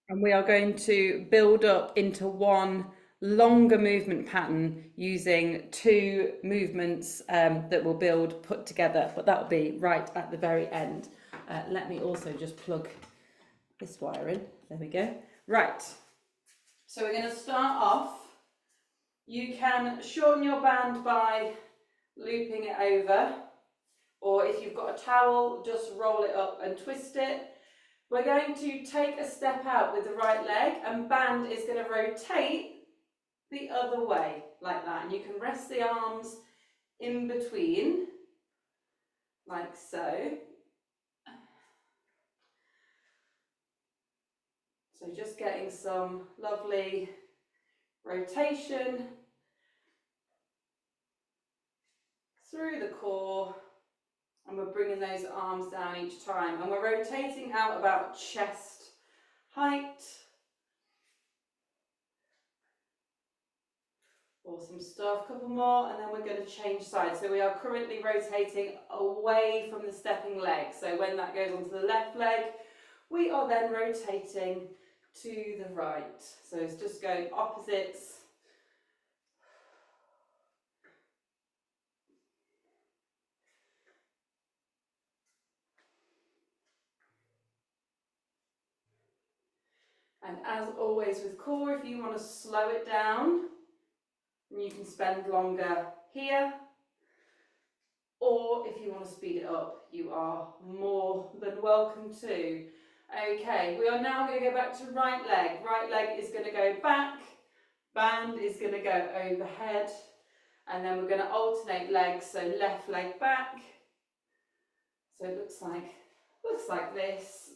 And we are going to build up into one longer movement pattern using two movements that will build put together, but that will be right at the very end. Let me also just plug this wire in. There we go. Right. So we're going to start off. You can shorten your band by looping it over, or if you've got a towel, just roll it up and twist it. We're going to take a step out with the right leg, and band is going to rotate the other way, like that. And you can rest the arms in between, like so. So just getting some lovely rotation through the core, and we're bringing those arms down each time, and we're rotating out about chest height. Awesome stuff. Couple more, and then we're going to change sides. So we are currently rotating away from the stepping leg. So when that goes onto the left leg, we are then rotating to the right. So it's just going opposites. And as always with core, if you want to slow it down, you can spend longer here, or if you want to speed it up, you are more than welcome to. Okay, we are now going to go back to right leg. Right leg is going to go back, band is going to go overhead, and then we're going to alternate legs, so left leg back. So it looks like this.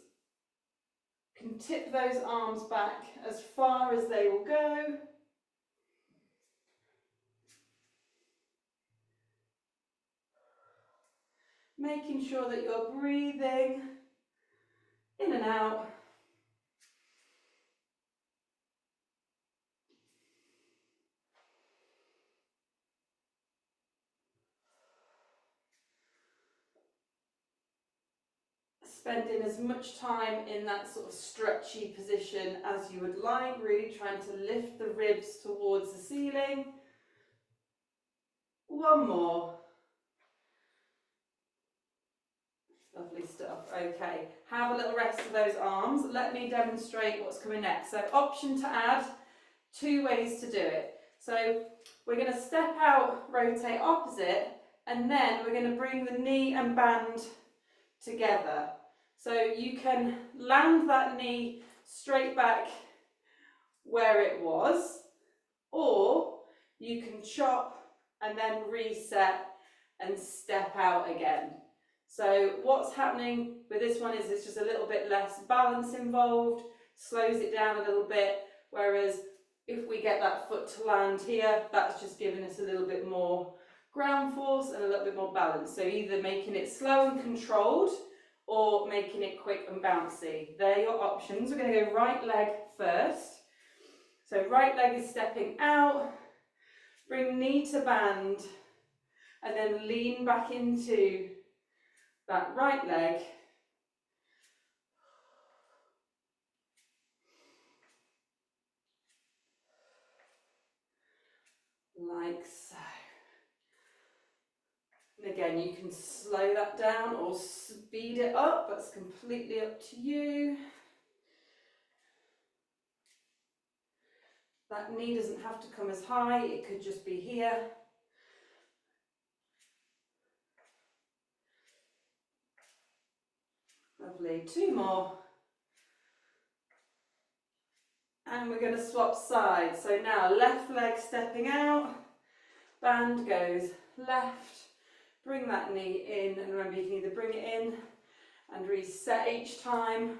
You can tip those arms back as far as they will go. Making sure that you're breathing in and out. Spending as much time in that sort of stretchy position as you would like, really trying to lift the ribs towards the ceiling. One more. Lovely stuff. Okay, have a little rest of those arms. Let me demonstrate what's coming next. So option to add, two ways to do it. So we're going to step out, rotate opposite, and then we're going to bring the knee and band together. So you can land that knee straight back where it was, or you can chop and then reset and step out again. So what's happening with this one is it's just a little bit less balance involved, slows it down a little bit, whereas if we get that foot to land here, that's just giving us a little bit more ground force and a little bit more balance. So either making it slow and controlled or making it quick and bouncy. They're your options. We're going to go right leg first. So right leg is stepping out, bring knee to band, and then lean back into that right leg. Like so. And again, you can slow that down or speed it up. That's completely up to you. That knee doesn't have to come as high. It could just be here. Lovely. Two more. And we're going to swap sides. So now left leg stepping out, band goes left, bring that knee in, and remember you can either bring it in and reset each time.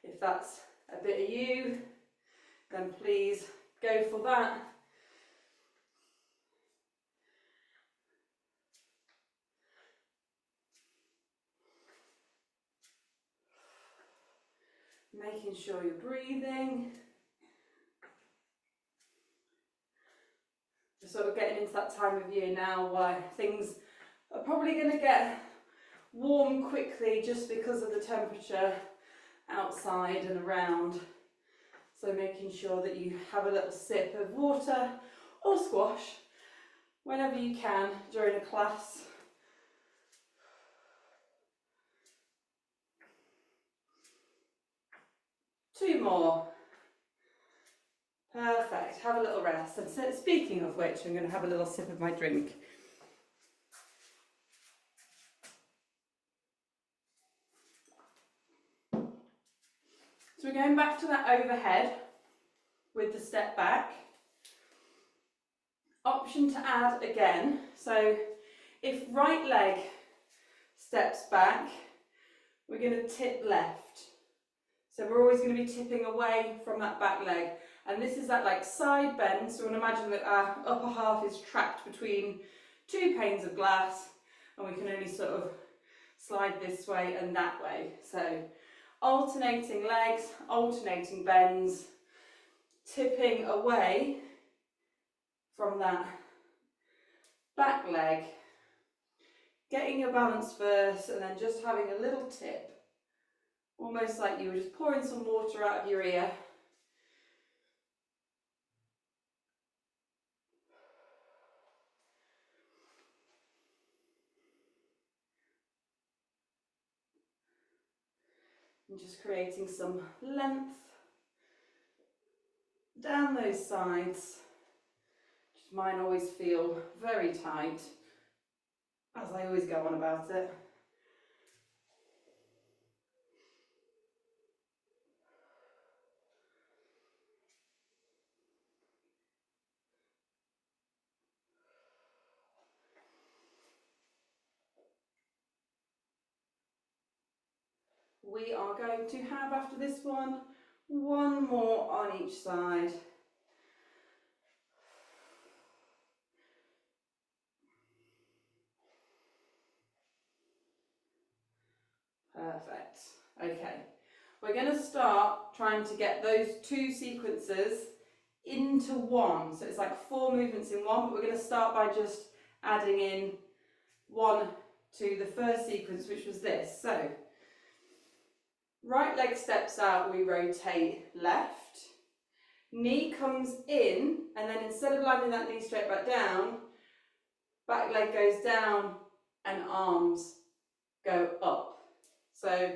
If that's a bit of you, then please go for that. Making sure you're breathing. We're sort of getting into that time of year now where things are probably going to get warm quickly just because of the temperature outside and around. So making sure that you have a little sip of water or squash whenever you can during a class. Two more. Perfect. Have a little rest. And so, speaking of which, I'm going to have a little sip of my drink. So we're going back to that overhead with the step back. Option to add again. So if right leg steps back, we're going to tip left. So we're always going to be tipping away from that back leg. And this is that like side bend. So we want to imagine that our upper half is trapped between two panes of glass, and we can only sort of slide this way and that way. So alternating legs, alternating bends, tipping away from that back leg, getting your balance first, and then just having a little tip, almost like you were just pouring some water out of your ear. And just creating some length down those sides. Just mine always feel very tight, as I always go on about it. We are going to have, after this one more on each side. Perfect. Okay, we're going to start trying to get those two sequences into one. So it's like 4 movements in one, but we're going to start by just adding in one to the first sequence, which was this. So right leg steps out, we rotate left, knee comes in, and then instead of landing that knee straight back down, back leg goes down and arms go up. So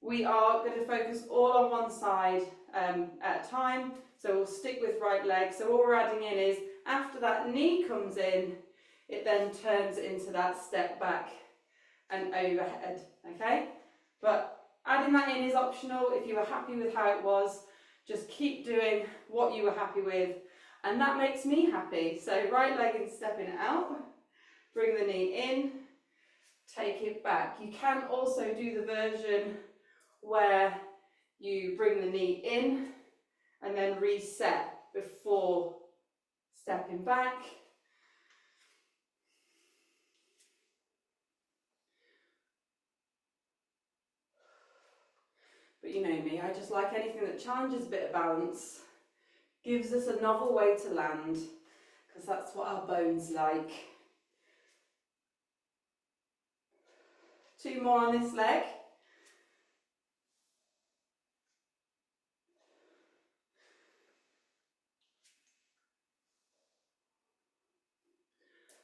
we are going to focus all on one side at a time. So we'll stick with right leg. So all we're adding in is, after that knee comes in, it then turns into that step back and overhead, okay? But adding that in is optional. If you were happy with how it was, just keep doing what you were happy with, and that makes me happy. So right leg and stepping it out, bring the knee in, take it back. You can also do the version where you bring the knee in and then reset before stepping back. But you know me, I just like anything that challenges a bit of balance, gives us a novel way to land, because that's what our bones like. 2 more on this leg.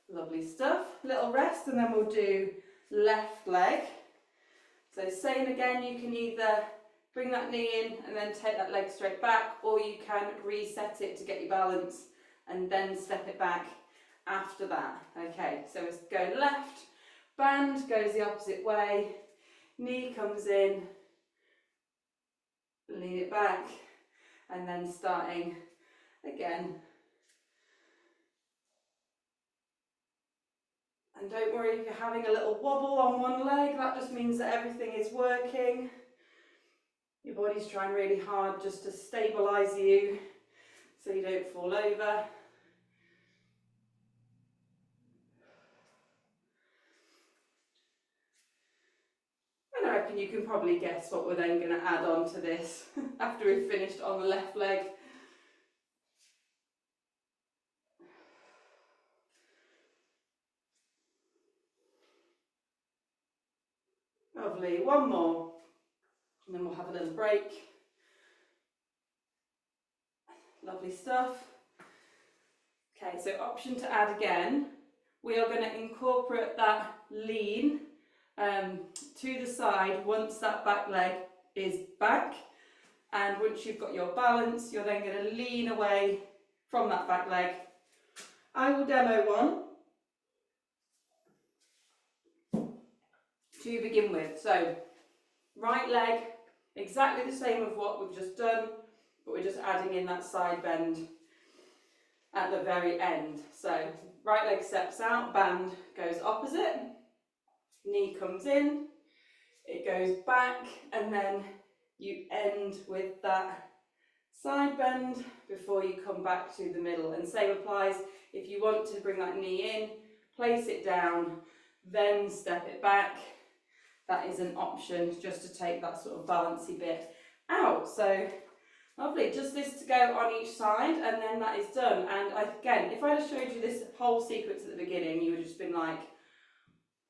Lovely stuff. Little rest, and then we'll do left leg. So same again, you can either bring that knee in and then take that leg straight back, or you can reset it to get your balance and then step it back after that. Okay, so it's going left, band goes the opposite way, knee comes in, lean it back, and then starting again. And don't worry if you're having a little wobble on one leg, that just means that everything is working. Your body's trying really hard just to stabilise you so you don't fall over. And I reckon you can probably guess what we're then going to add on to this after we've finished on the left leg. Lovely, one more, and then we'll have a little break. Lovely stuff. Okay, so option to add again. We are going to incorporate that lean to the side once that back leg is back. And once you've got your balance, you're then going to lean away from that back leg. I will demo one to begin with. So, right leg, exactly the same of what we've just done, but we're just adding in that side bend at the very end. So, right leg steps out, band goes opposite, knee comes in, it goes back, and then you end with that side bend before you come back to the middle. And same applies if you want to bring that knee in, place it down, then step it back. That is an option just to take that sort of balancy bit out. So lovely, just this to go on each side, and then that is done. And again, if I'd have showed you this whole sequence at the beginning, you would have just been like,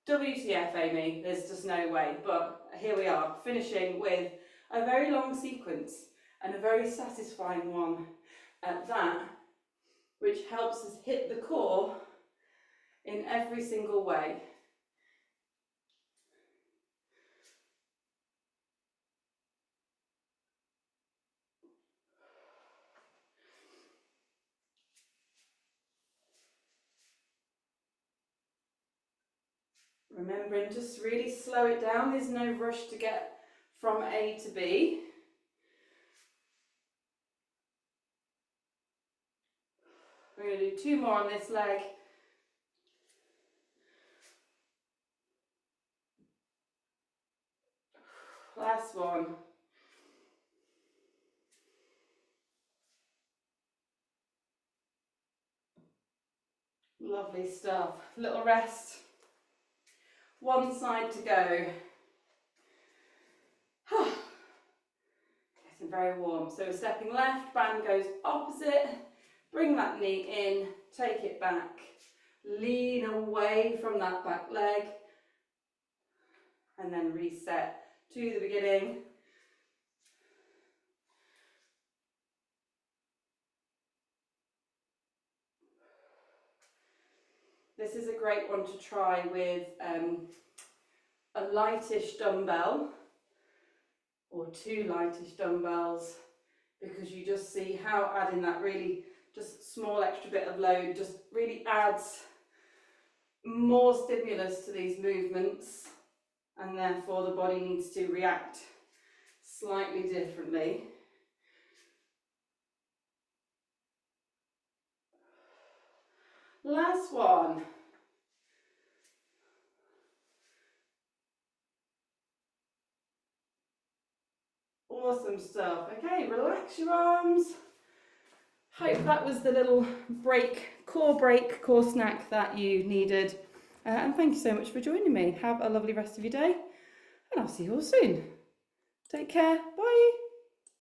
WTF, Amy, there's just no way. But here we are, finishing with a very long sequence and a very satisfying one at that, which helps us hit the core in every single way. Remembering just really slow it down, there's no rush to get from A to B. We're going to do 2 more on this leg. Last one. Lovely stuff. Little rest. One side to go. Getting very warm. So we're stepping left, band goes opposite. Bring that knee in, take it back. Lean away from that back leg. And then reset to the beginning. This is a great one to try with a lightish dumbbell or 2 lightish dumbbells, because you just see how adding that really just small extra bit of load just really adds more stimulus to these movements, and therefore the body needs to react slightly differently. Last one. Awesome stuff. Okay, relax your arms. Hope that was the little core snack that you needed. And thank you so much for joining me. Have a lovely rest of your day, and I'll see you all soon. Take care. Bye.